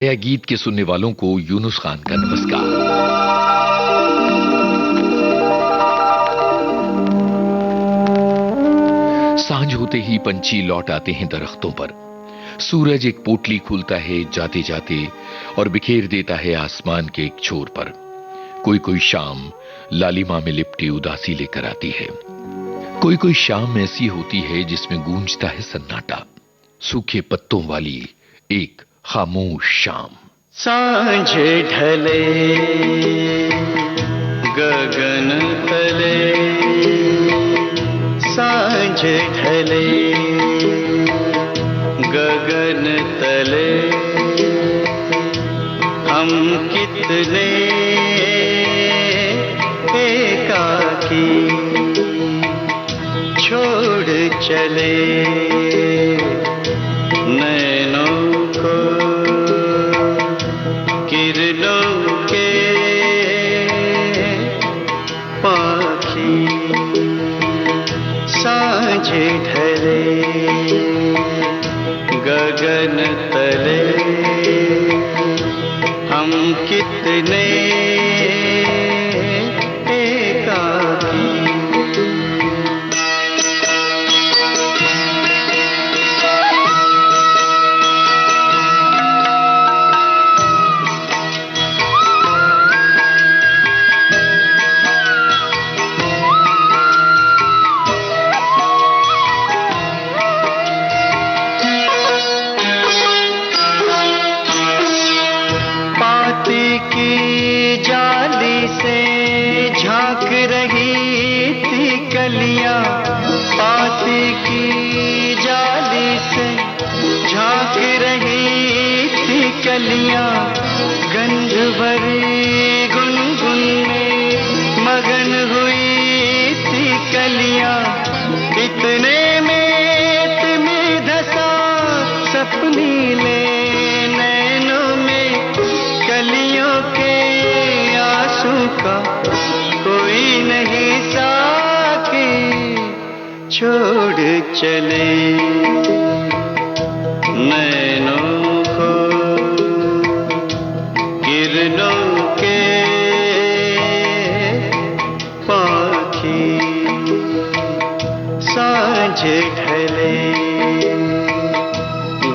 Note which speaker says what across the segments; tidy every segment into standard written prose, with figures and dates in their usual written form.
Speaker 1: यह गीत के सुनने वालों को यूनुस खान का नमस्कार। सांझ होते ही पंछी लौट आते हैं दरख्तों पर। सूरज एक पोटली खोलता है जाते जाते और बिखेर देता है आसमान के एक छोर पर। कोई कोई शाम लालिमा में लिपटी उदासी लेकर आती है। कोई कोई शाम ऐसी होती है जिसमें गूंजता है सन्नाटा, सूखे पत्तों वाली एक खामोश शाम।
Speaker 2: सांझ ढले गगन तले, सांझ ढले गगन तले, हम कितने एकाकी छोड़ चले नैनों को किरणों के पाखी। सांझ ढले गगन तले, हम कितने एकाकी। की जाली से झांक रही थी कलियां, पाती की जाली से झांक रही थी कलियां, गंध भरी गुनगुन में मगन हुई थी कलियां। इतने में तुम्हें धसा सपनी ले नैनों में, कलियों के आंसू का कोई नहीं साकी छोड़ चले नैनों को किरणों के पाखी। सांझ ढले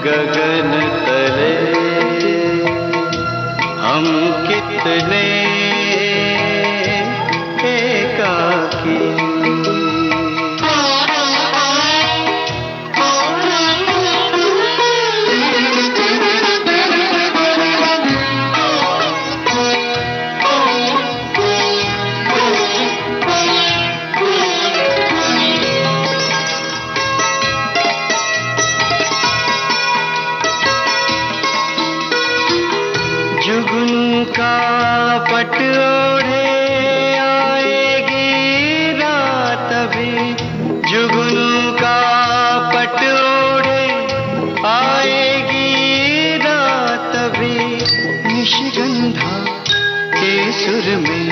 Speaker 2: गगन तले, हम कितने एकाकी। जुगनू का पट ओढ़े आएगी रात अभी, जुगनू का पट ओढ़े आएगी रात अभी। निशिगंधा के सुर में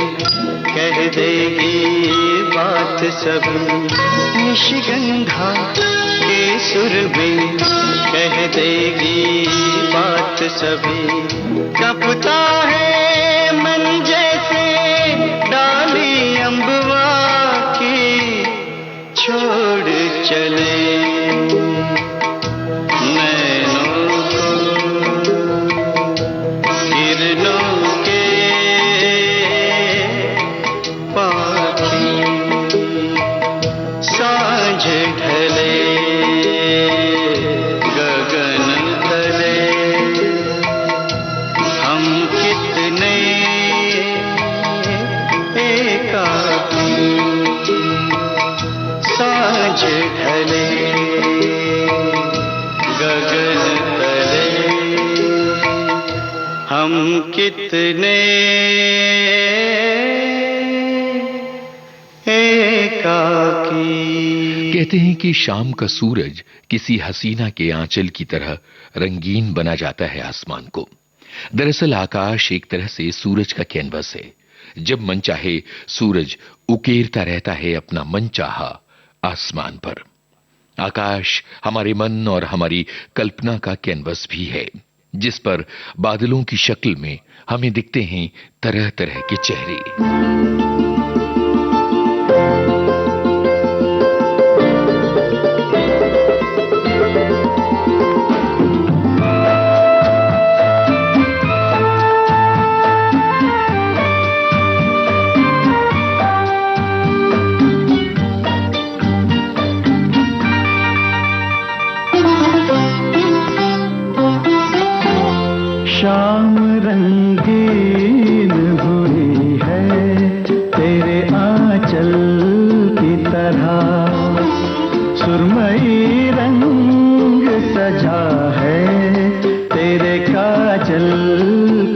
Speaker 2: कह देगी बात सभी, निशिगंधा के सुर में कह देगी बात सभी। कपता है मन जैसे डाली अम्बवा की, छोड़ चले नैनों को किरणों के पाखी। सांझ ढले गगन तले, हम कितने एकाकी। सांझ ढले गगन तले, हम कितने एकाकी।
Speaker 1: कहते हैं कि शाम का सूरज किसी हसीना के आंचल की तरह रंगीन बना जाता है आसमान को। दरअसल आकाश एक तरह से सूरज का कैनवस है। जब मन चाहे सूरज उकेरता रहता है अपना मनचाहा आसमान पर। आकाश हमारे मन और हमारी कल्पना का कैनवस भी है। जिस पर बादलों की शक्ल में हमें दिखते हैं तरह तरह के चेहरे।
Speaker 2: शाम रंगीन हुई है तेरे आंचल की तरह, सुरमई रंग सजा है तेरे काजल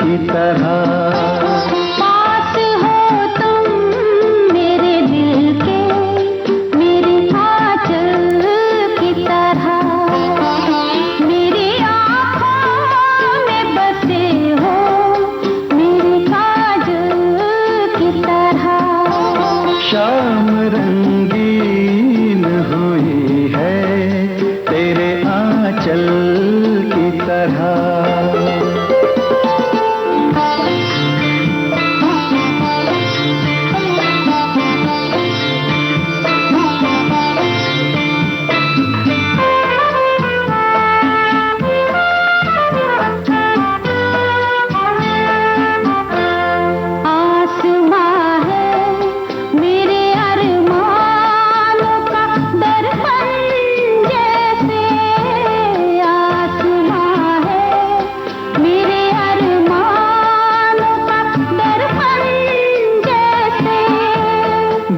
Speaker 2: की तरह। शाम रंगीन हुई है तेरे आंचल की तरह।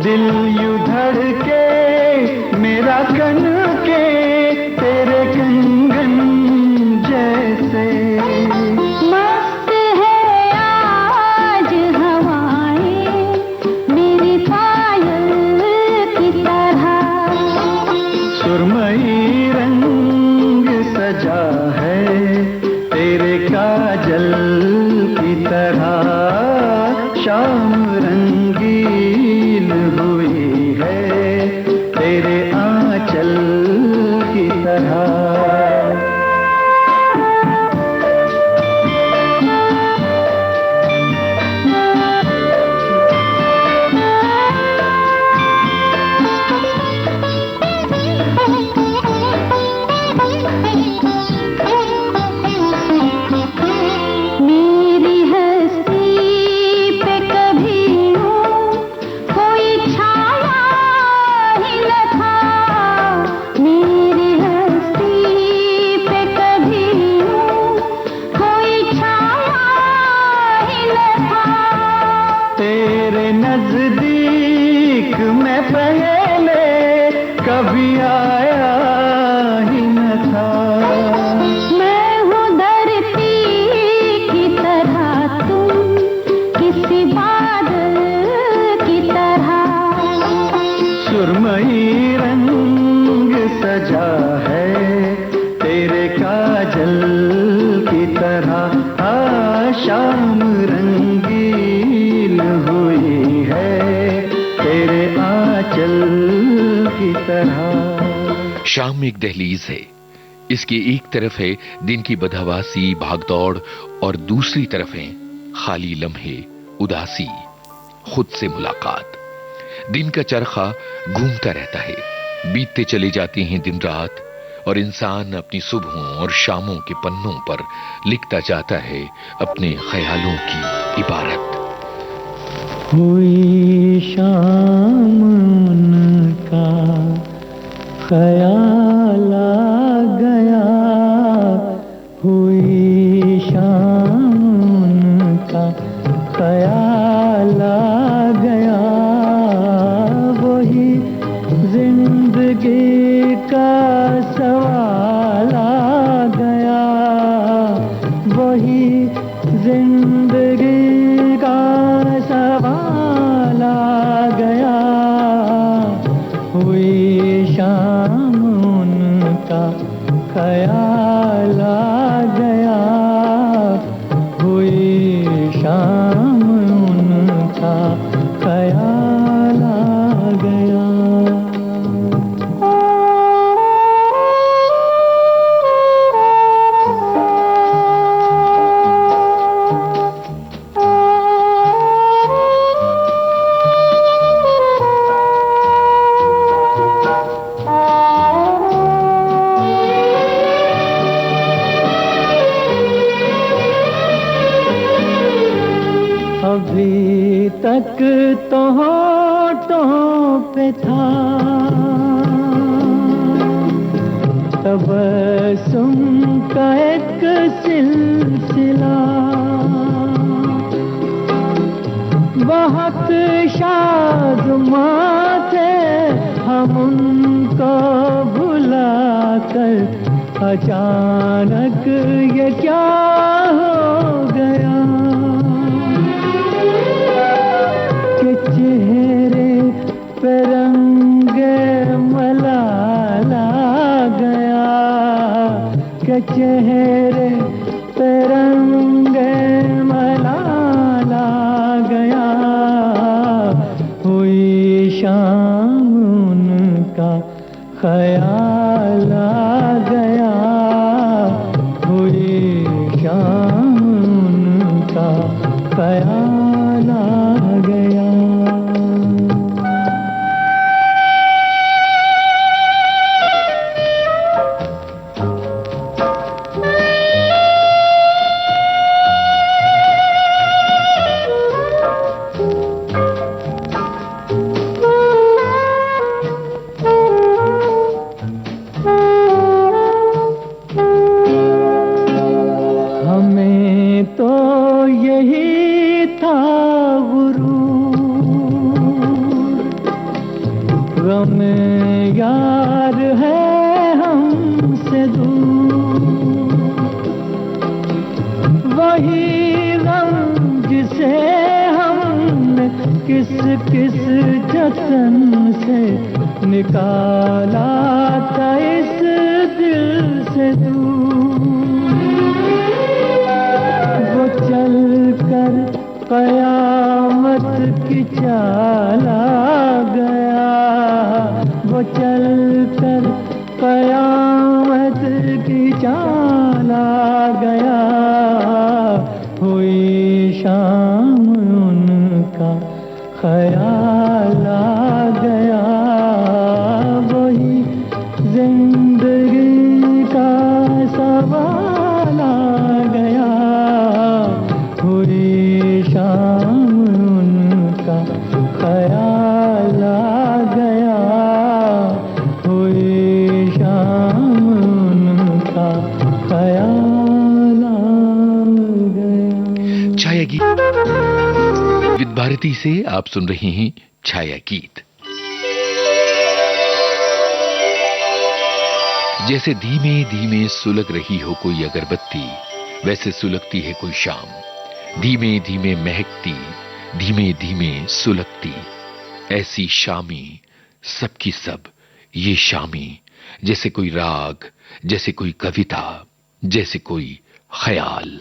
Speaker 2: दिल यूं धड़के मेरा कन के तेरे कंगन जैसे।
Speaker 3: मस्त है आज हवाएं मेरी पायल की तरह,
Speaker 2: सुरमई रंग सजा है तेरे काजल की तरह। शाम रंगीन हुई है तेरे आंचल की तरह। तेरे नजदीक मैं पहले कभी आया ही न था।
Speaker 3: मैं हूँ धरती की तरह, तुम किसी बादल की तरह।
Speaker 2: सुरमई रंग सजा है तेरे काजल की तरह। शाम रंगीन हुई है तेरे आंचल की तरह।
Speaker 1: शाम एक दहलीज है। इसकी एक तरफ है दिन की बदहवासी भागदौड़ और दूसरी तरफ है खाली लम्हे, उदासी, खुद से मुलाकात। दिन का चरखा घूमता रहता है, बीतते चले जाते हैं दिन रात और इंसान अपनी सुबहों और शामों के पन्नों पर लिखता जाता है अपने ख्यालों की इबारत।
Speaker 2: हुई शाम उनका ख्याल आ गया, हुई शाम उनका ख्याल आ गया। वही जिंदगी का सवाल आ गया, वही जिंदगी का सवाल आ गया। हुई शाम उनका ख्याल आ गया, हुई शाम उनका ख्याल आ गया। अभी तक तो होठों पे था तबस्सुम का एक सिलसिला, बहुत शादमां थे हम उनको भुला कर, अचानक ये क्या हो गया कि चेहरे पे रंगे मलाला गया, कि चेहरे पे रंगे मलाला गया। हुई शाम उनका ख्याल आ गया, हुई शाम उनका ख्याल आ गया। हमें तो यही था गुरूर, गम यार है हमसे दूर, वही गम जिसे हमने किस किस जतन से निकाला था इस दिल से दूर। वो चल कर कयामत की चाल आ गया, वो चल कर कयामत की चाल आ गया। हुई शाम उनका ख्याल आ गया, वही जिंदगी का सवाल आ गया। हुई शाम उनका ख्याल आ गया, हुई शाम उनका ख्याल आ गया।
Speaker 1: छाया गीत विद भारती से आप सुन रहे हैं छाया गीत। जैसे धीमे धीमे सुलग रही हो कोई अगरबत्ती, वैसे सुलगती है कोई शाम, धीमे धीमे महकती, धीमे धीमे सुलगती। ऐसी शामी सबकी सब, ये शामी जैसे कोई राग, जैसे कोई कविता, जैसे कोई ख्याल।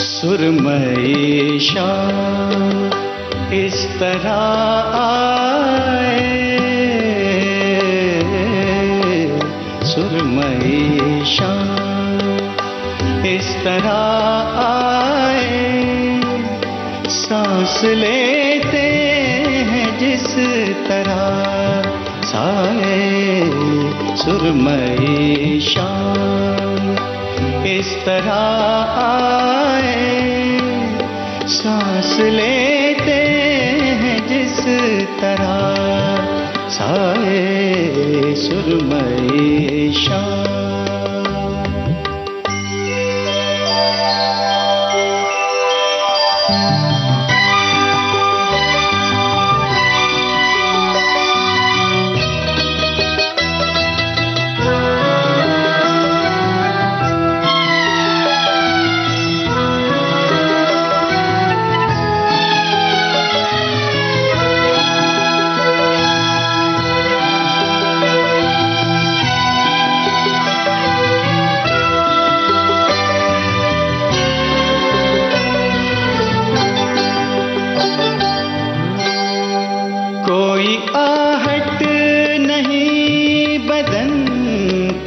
Speaker 2: सुरमई शाम इस तरह आए, सुरमई शाम इस तरह आए, सांस लेते हैं जिस तरह साए। सुरमई शाम इस तरह आए, सांस लेते हैं जिस तरह साए। सुरमई शाम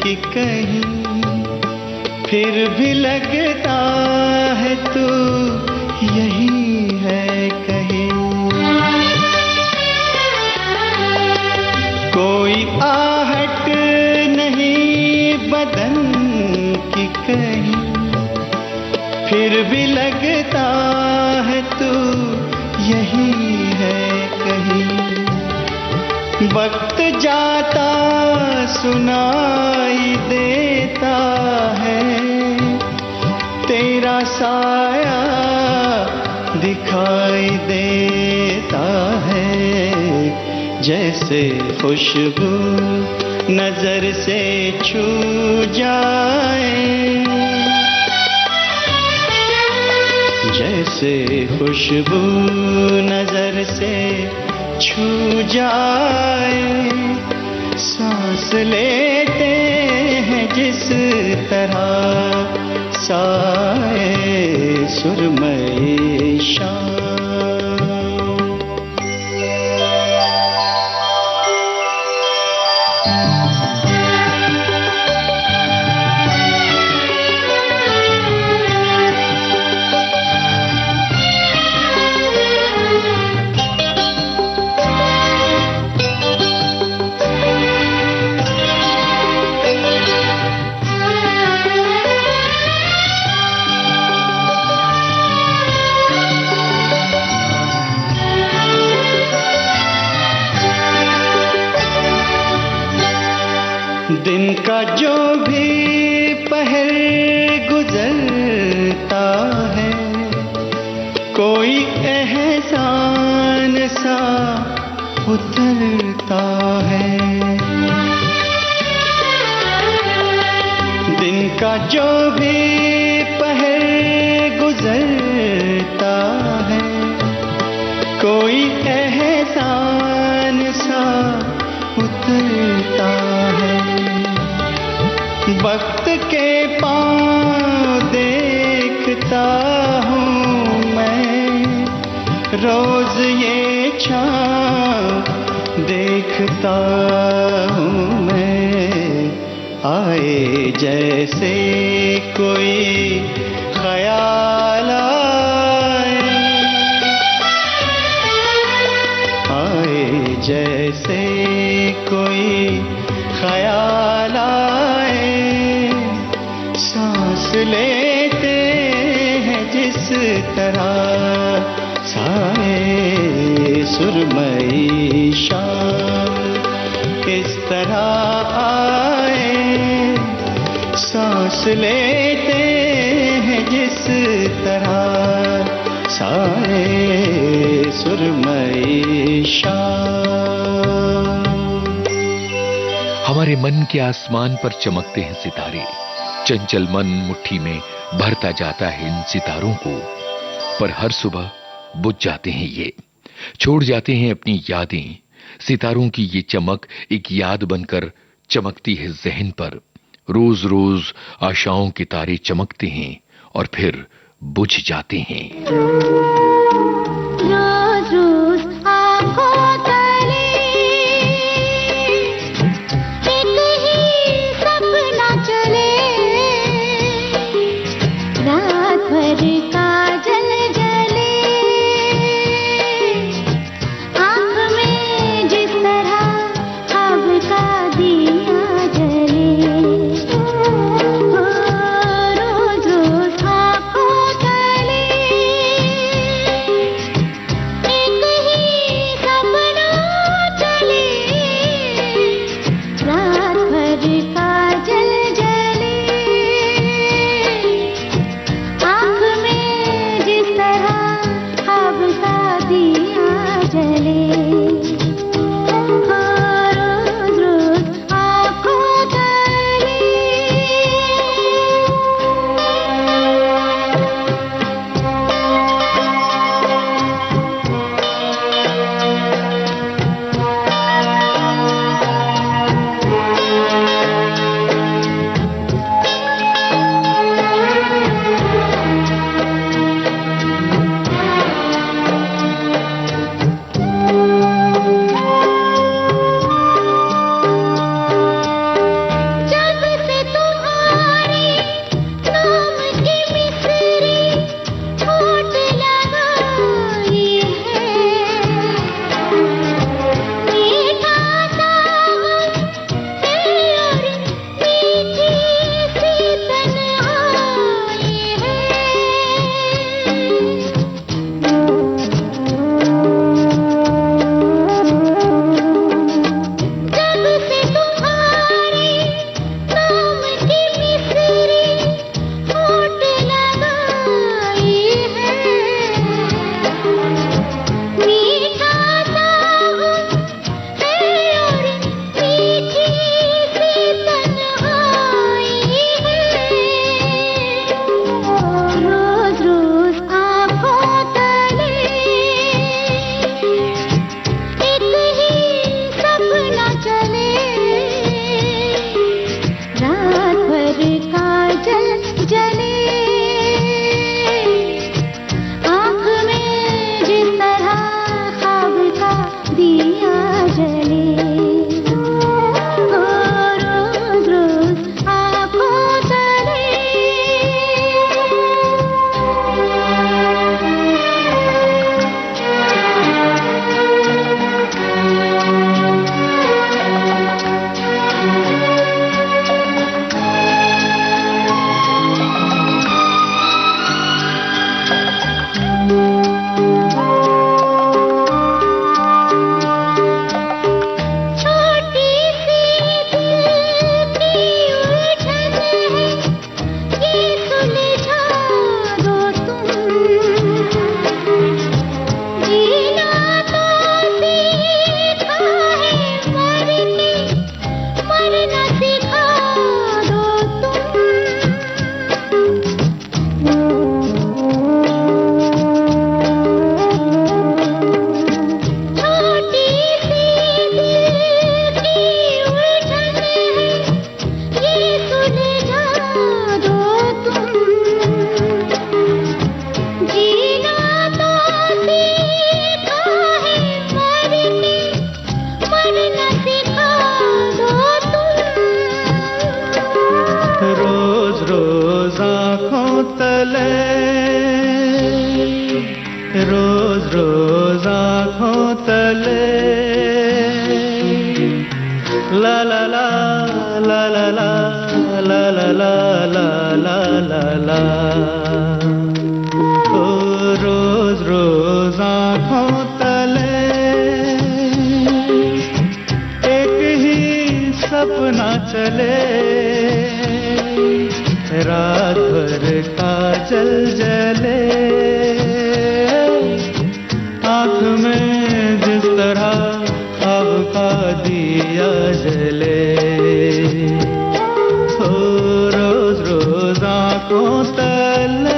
Speaker 2: कि कहीं फिर भी लगता है तू यही है कहीं। कोई आहट नहीं बदन की कहीं फिर भी लगता है तू यही है कहीं। वक्त जाता सुनाई देता है तेरा साया दिखाई देता है। जैसे खुशबू नजर से छू जाए, जैसे खुशबू नजर से छू जाए। सांस लेते हैं जिस तरह साए सुरमई शाम। दिन का जो भी पहर गुजरता है कोई एहसान सा उतरता है। दिन का जो भी पहर गुजरता है कोई एहसान सा उतरता है। वक्त के पाँव देखता हूँ मैं रोज ये छाँव देखता हूँ मैं। आए जैसे कोई ख्याल आए जैसे कोई ख्याल आए। सांस लेते हैं जिस तरह साए सुरमई शाम इस तरह आए। सांस लेते हैं जिस तरह साए सुरमई शाम।
Speaker 1: हमारे मन के आसमान पर चमकते हैं सितारे। चंचल मन मुट्ठी में भरता जाता है इन सितारों को, पर हर सुबह बुझ जाते हैं ये, छोड़ जाते हैं अपनी यादें। सितारों की ये चमक एक याद बनकर चमकती है ज़हन पर। रोज रोज आशाओं के तारे चमकते हैं और फिर बुझ जाते हैं।
Speaker 3: रोज रोज आँखों तले एक ही सपना चले। रात भर काजल जले आँख में जिस तरह अब का दिया जले। रोज रोज आँखों तले
Speaker 2: ला ला ला ला ला ला ला ला ला ला ला ला ओ रोज रोज आँखों तले एक ही सपना चले, रात भर काजल जले, आँख में जिस तरह अब का दिया जले, ओ रोज रोज आँखों तले।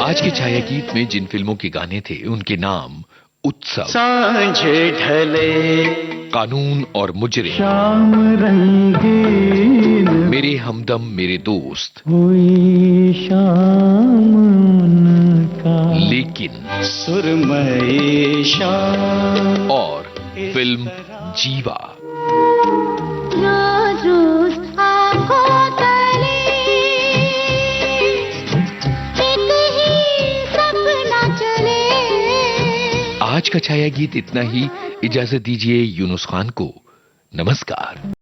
Speaker 1: आज के छाया गीत में जिन फिल्मों के गाने थे उनके नाम उत्सव,
Speaker 2: सांझ ढले,
Speaker 1: कानून और मुजरिम,
Speaker 2: शाम रंगीन,
Speaker 1: मेरे हमदम मेरे दोस्त,
Speaker 2: हुई शाम उनका,
Speaker 1: लेकिन,
Speaker 2: सुरमई शाम
Speaker 1: और फिल्म जीवा।
Speaker 3: रोज रोज आँखों तले एक ही सपना चले।
Speaker 1: आज का छाया गीत इतना ही। इजाजत दीजिए यूनुस खान को। नमस्कार।